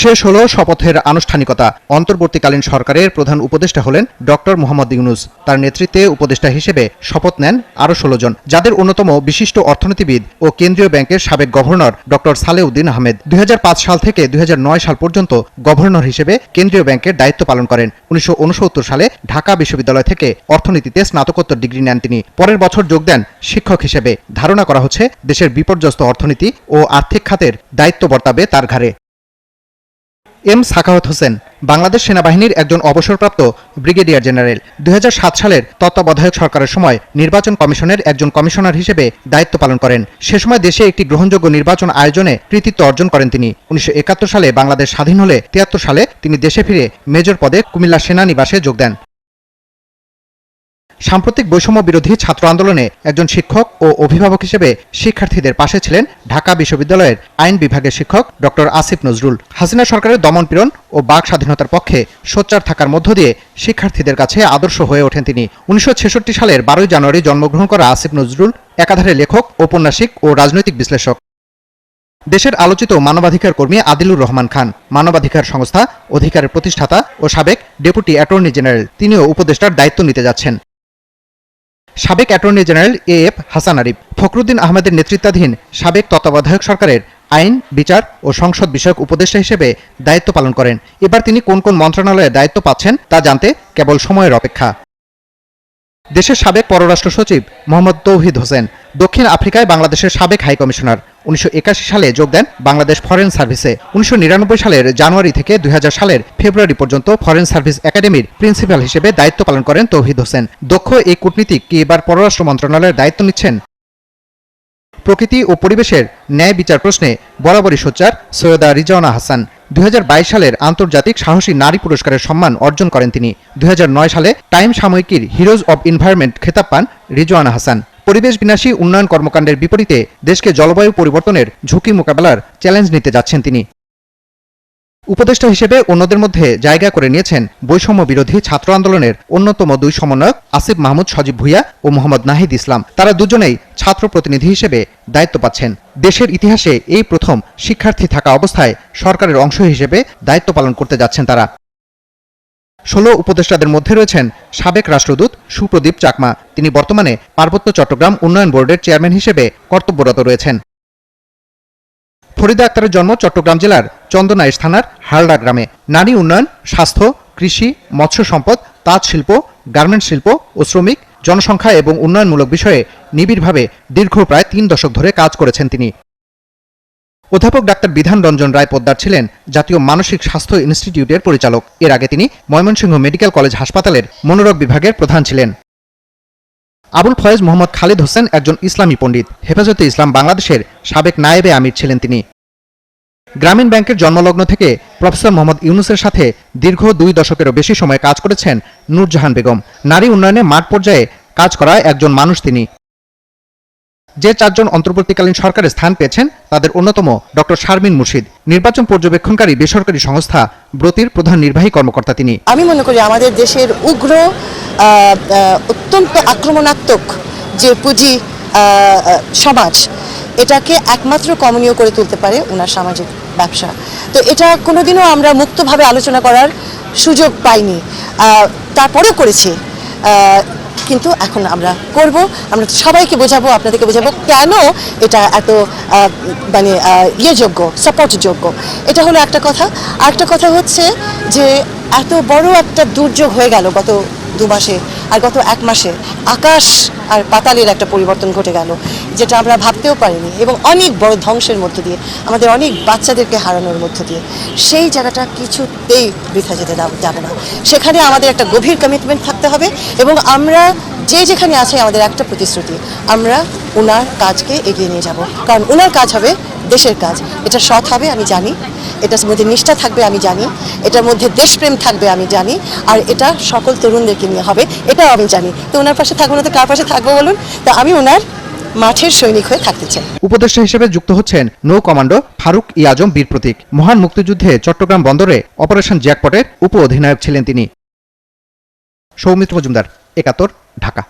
শেষ হলো শপথের আনুষ্ঠানিকতা। অন্তর্বর্তীকালীন সরকারের প্রধান উপদেষ্টা হলেন ডক্টর মোহাম্মদ ইউনূস। তার নেতৃত্বে উপদেষ্টা হিসেবে শপথ নেন আরও 16 জন, যাদের অন্যতম বিশিষ্ট অর্থনীতিবিদ ও কেন্দ্রীয় ব্যাংকের সাবেক গভর্নর ডক্টর সালেউদ্দিন আহমেদ। 2005 সাল থেকে 2009 সাল পর্যন্ত গভর্নর হিসেবে কেন্দ্রীয় ব্যাংকের দায়িত্ব পালন করেন। 1969 সালে ঢাকা বিশ্ববিদ্যালয় থেকে অর্থনীতিতে স্নাতকোত্তর ডিগ্রি নেন তিনি। পরের বছর যোগ দেন শিক্ষক হিসেবে। ধারণা করা হচ্ছে দেশের বিপর্যস্ত অর্থনীতি ও আর্থিক খাতের দায়িত্ব বর্তাবে তার ঘাড়ে। এম সাখাওয়াত হোসেন বাংলাদেশ সেনাবাহিনীর একজন অবসরপ্রাপ্ত ব্রিগেডিয়ার জেনারেল। 2007 সালের তত্ত্বাবধায়ক সরকারের সময় নির্বাচন কমিশনের একজন কমিশনার হিসেবে দায়িত্ব পালন করেন। সে সময় দেশে একটি গ্রহণযোগ্য নির্বাচন আয়োজনে কৃতিত্ব অর্জন করেন তিনি। 1971 সালে বাংলাদেশ স্বাধীন হলে 73 সালে তিনি দেশে ফিরে মেজর পদে কুমিল্লা সেনানিবাসে যোগ দেন। সাম্প্রতিক বৈষম্য বিরোধী ছাত্র আন্দোলনে একজন শিক্ষক ও অভিভাবক হিসেবে শিক্ষার্থীদের পাশে ছিলেন ঢাকা বিশ্ববিদ্যালয়ের আইন বিভাগের শিক্ষক ডক্টর আসিফ নজরুল। হাসিনা সরকারের দমনপীড়ন ও বাক স্বাধীনতার পক্ষে সোচ্চার থাকার মধ্য দিয়ে শিক্ষার্থীদের কাছে আদর্শ হয়ে ওঠেন তিনি। 1966 সালের 12 জানুয়ারি জন্মগ্রহণ করা আসিফ নজরুল একাধারে লেখক, ঔপন্যাসিক ও রাজনৈতিক বিশ্লেষক। দেশের আলোচিত মানবাধিকার কর্মী আদিলুর রহমান খান মানবাধিকার সংস্থা অধিকারের প্রতিষ্ঠাতা ও সাবেক ডেপুটি অ্যাটর্নি জেনারেল। তিনিও উপদেষ্টার দায়িত্ব নিতে যাচ্ছেন। সাবেক attorney general AF Hasan Arif Fakhruddin আহমেদের নেতৃত্বাধীন সাবেক তত্ত্বাবধায়ক সরকারের আইন, বিচার ও সংসদ বিষয়ক উপদেষ্টা হিসেবে দায়িত্ব পালন করেন। এবার তিনি কোন কোন মন্ত্রণালয়ে দায়িত্ব পাচ্ছেন তা জানতে কেবল সময়ের অপেক্ষা। দেশের সাবেক পররাষ্ট্র সচিব মোহাম্মদ তৌহিদ হোসেন দক্ষিণ আফ্রিকায় বাংলাদেশের সাবেক হাইকমিশনার। 1981 সালে যোগ দেন বাংলাদেশ ফরেন সার্ভিসে। 1999 সালের জানুয়ারি থেকে 2000 সালের ফেব্রুয়ারি পর্যন্ত ফরেন সার্ভিস একাডেমির প্রিন্সিপাল হিসেবে দায়িত্ব পালন করেন তৌহিদ হোসেন। দক্ষ এই কূটনীতিক কি এবার পররাষ্ট্র মন্ত্রণালয়ের দায়িত্ব নিচ্ছেন? প্রকৃতি ও পরিবেশের ন্যায় বিচার প্রশ্নে বরাবরই সোচ্চার সৈয়দা রিজওয়ানা হাসান। 2022 সালের আন্তর্জাতিক সাহসী নারী পুরস্কারের সম্মান অর্জন করেন তিনি। 2009 সালে টাইম সাময়িকীর হিরোজ অব এনভায়রনমেন্ট খেতাব পান রিজওয়ানা হাসান। পরিবেশ বিনাশী উন্নয়ন কর্মকাণ্ডের বিপরীতে দেশকে জলবায়ু পরিবর্তনের ঝুঁকি মোকাবেলার চ্যালেঞ্জ নিতে যাচ্ছেন তিনি। উপদেষ্টা হিসেবে অন্যদের মধ্যে জায়গা করে নিয়েছেন বৈষম্য বিরোধী ছাত্র আন্দোলনের অন্যতম 2 সমন্বয়ক আসিফ মাহমুদ সজীব ভুইয়া ও মোহাম্মদ নাহিদ ইসলাম। তারা দুজনেই ছাত্র প্রতিনিধি হিসেবে দায়িত্ব পাচ্ছেন। দেশের ইতিহাসে এই প্রথম শিক্ষার্থী থাকা অবস্থায় সরকারের অংশ হিসেবে দায়িত্ব পালন করতে যাচ্ছেন তারা। 16 উপদেষ্টাদের মধ্যে রয়েছেন সাবেক রাষ্ট্রদূত সুপ্রদীপ চাকমা। তিনি বর্তমানে পার্বত্য চট্টগ্রাম উন্নয়ন বোর্ডের চেয়ারম্যান হিসেবে কর্তব্যরত রয়েছেন। ফরিদা আক্তারের জন্ম চট্টগ্রাম জেলার চন্দনাইশ থানার হালদা গ্রামে। নারী উন্নয়ন, স্বাস্থ্য, কৃষি, মৎস্য সম্পদ, তাঁত শিল্প, গার্মেন্টস শিল্প ও শ্রমিক, জনসংখ্যা এবং উন্নয়নমূলক বিষয়ে নিবিড়ভাবে দীর্ঘ প্রায় 3 দশক ধরে কাজ করেছেন তিনি। অধ্যাপক ডাক্তার বিধান রঞ্জন রায় পোদ্দার ছিলেন জাতীয় মানসিক স্বাস্থ্য ইনস্টিটিউটের পরিচালক। এর আগে তিনি ময়মনসিংহ মেডিকেল কলেজ হাসপাতালের মনোরোগ বিভাগের প্রধান ছিলেন। আবুল ফয়েজ মোহাম্মদ খালিদ হোসেন একজন ইসলামী পণ্ডিত। হেফাজতে ইসলাম বাংলাদেশের সাবেক নায়েবে আমির ছিলেন তিনি। গ্রামীণ ব্যাংকের জন্মলগ্ন থেকে প্রফেসর মোহাম্মদ ইউনূসের সাথে দীর্ঘ 2 দশকেরও বেশি সময় কাজ করেছেন নূরজাহান বেগম। নারী উন্নয়নে মাঠ পর্যায়ে কাজ করা একজন মানুষ তিনি। যে 4 জন অন্তর্বর্তীকালীন সরকারে স্থান পেয়েছেন তাদের অন্যতম ডক্টর শারমিন মুর্শিদ। নির্বাচন পর্যবেক্ষণকারী বেসরকারি সংস্থা ব্রতির প্রধান নির্বাহী কর্মকর্তা তিনি। আমি মনে করি আমাদের দেশের উগ্র অত্যন্ত আক্রমণাত্মক যে পুঁজি সমাজ, এটাকে একমাত্র কমনীয় করে তুলতে পারে ওনার সামাজিক ব্যবসা। তো এটা কোনোদিনও আমরা মুক্তভাবে আলোচনা করার সুযোগ পাইনি, তারপরেও করেছি। কিন্তু এখন আমরা করব, আমরা সবাইকে বোঝাবো, আপনাদেরকে বোঝাবো কেন এটা এত মানে যোগ্য, সাপোর্টযোগ্য। এটা হলো একটা কথা। আরেকটা কথা হচ্ছে যে এত বড় একটা দুর্যোগ হয়ে গেল গত 2 মাসে, আর গত 1 মাসে আকাশ আর পাতালের একটা পরিবর্তন ঘটে গেল, যেটা আমরা ভাবতেও পারিনি, এবং অনেক বড় ধ্বংসের মধ্য দিয়ে, আমাদের অনেক বাচ্চাদেরকে হারানোর মধ্য দিয়ে। সেই জায়গাটা কিছুতেই বৃথা যেতে যাবে না। সেখানে আমাদের একটা গভীর কমিটমেন্ট থাকতে হবে, এবং আমরা যেখানে আছে আমাদের একটা প্রতিশ্রুতি, আমরা ওনার কাজকে এগিয়ে নিয়ে যাব। কারণ ওনার কাজ হবে দেশের কাজ। এটা সৎ হবে আমি জানি, এটার মধ্যে নিষ্ঠা থাকবে আমি জানি, এটার মধ্যে দেশপ্রেম থাকবে আমি জানি, আর এটা সকল তরুণদেরকে নিয়ে হবে এটাও আমি জানি। তো ওনার পাশে থাকবো না তো কার পাশে থাকবো বলুন? তা আমি ওনার মাঠের সৈনিক হয়ে থাকতে চাই। উপদেষ্টা হিসেবে যুক্ত হচ্ছেন নৌ কমান্ডো ফারুক ই আজম বীর প্রতীক। মহান মুক্তিযুদ্ধে চট্টগ্রাম বন্দরে অপারেশন জ্যাকপটের উপ অধিনায়ক ছিলেন তিনি। সৌমিত্র মজুমদার, 71, ঢাকা।